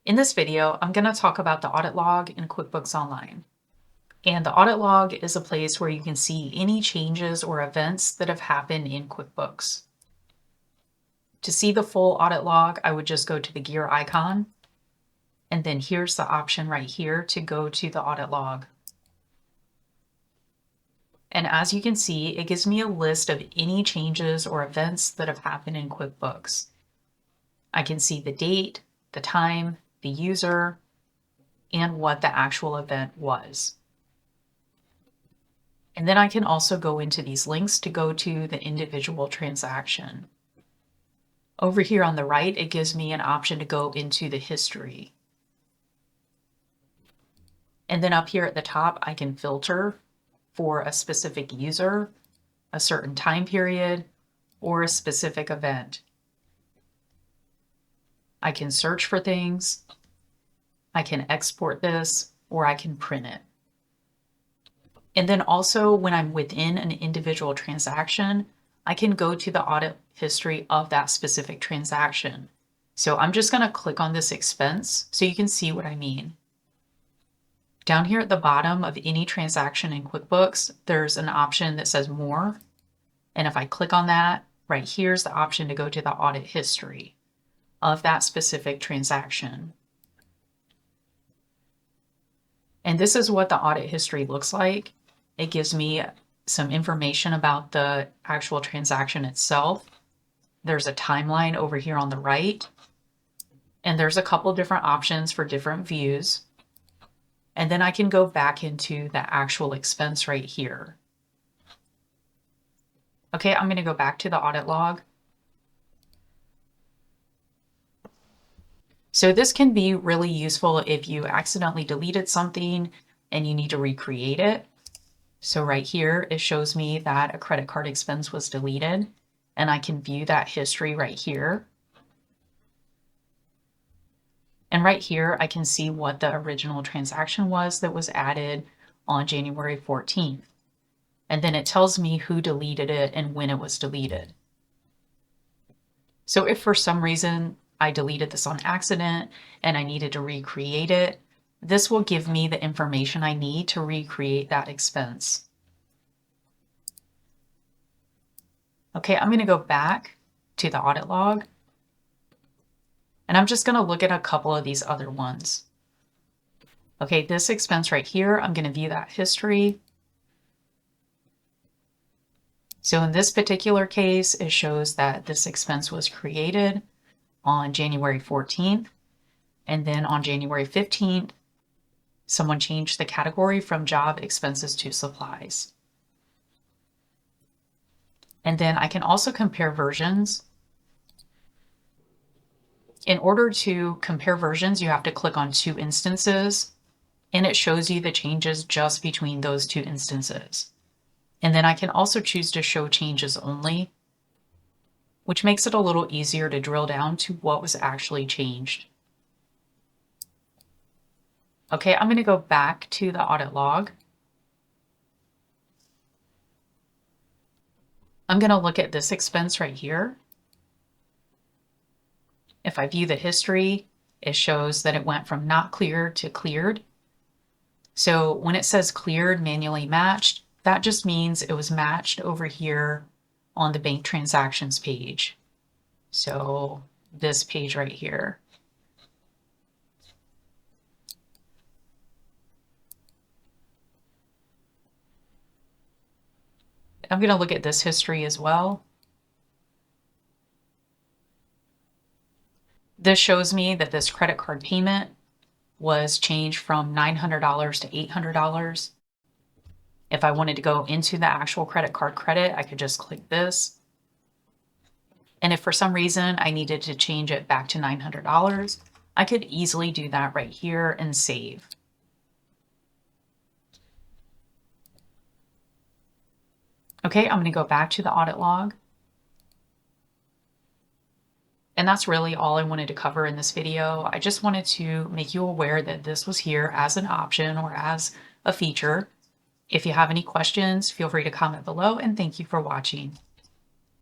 In this video, I'm going to talk about the audit log in QuickBooks Online. And the audit log is a place where you can see any changes or events that have happened in QuickBooks. To see the full audit log, I would just go to the gear icon. And then here's the option right here to go to the audit log. And as you can see, it gives me a list of any changes or events that have happened in QuickBooks. I can see the date, the time, the user, and what the actual event was. And then I can also go into these links to go to the individual transaction. Over here on the right, it gives me an option to go into the history. And then up here at the top, I can filter for a specific user, a certain time period, or a specific event. I can search for things, I can export this, or I can print it. And then also when I'm within an individual transaction, I can go to the audit history of that specific transaction. So I'm just going to click on this expense so you can see what I mean. Down here at the bottom of any transaction in QuickBooks, there's an option that says More. And if I click on that, right here's the option to go to the audit history of that specific transaction. And this is what the audit history looks like. It gives me some information about the actual transaction itself. There's a timeline over here on the right. And there's a couple different options for different views. And then I can go back into the actual expense right here. Okay, I'm going to go back to the audit log. So this can be really useful if you accidentally deleted something and you need to recreate it. So right here, it shows me that a credit card expense was deleted, and I can view that history right here. And right here, I can see what the original transaction was that was added on January 14th. And then it tells me who deleted it and when it was deleted. So if for some reason I deleted this on accident and I needed to recreate it, this will give me the information I need to recreate that expense. Okay, I'm going to go back to the audit log. And I'm just going to look at a couple of these other ones. Okay, this expense right here, I'm going to view that history. So in this particular case, it shows that this expense was created on January 14th. And then on January 15th, someone changed the category from job expenses to supplies. And then I can also compare versions. In order to compare versions, you have to click on two instances, and it shows you the changes just between those two instances. And then I can also choose to show changes only, which makes it a little easier to drill down to what was actually changed. Okay, I'm going to go back to the audit log. I'm going to look at this expense right here. If I view the history, it shows that it went from not cleared to cleared. So when it says cleared, manually matched, that just means it was matched over here on the bank transactions page. So this page right here. I'm going to look at this history as well. This shows me that this credit card payment was changed from $900 to $800. If I wanted to go into the actual credit card credit, I could just click this. And if for some reason I needed to change it back to $900, I could easily do that right here and save. Okay, I'm going to go back to the audit log. And that's really all I wanted to cover in this video. I just wanted to make you aware that this was here as an option or as a feature. If you have any questions, feel free to comment below, and thank you for watching.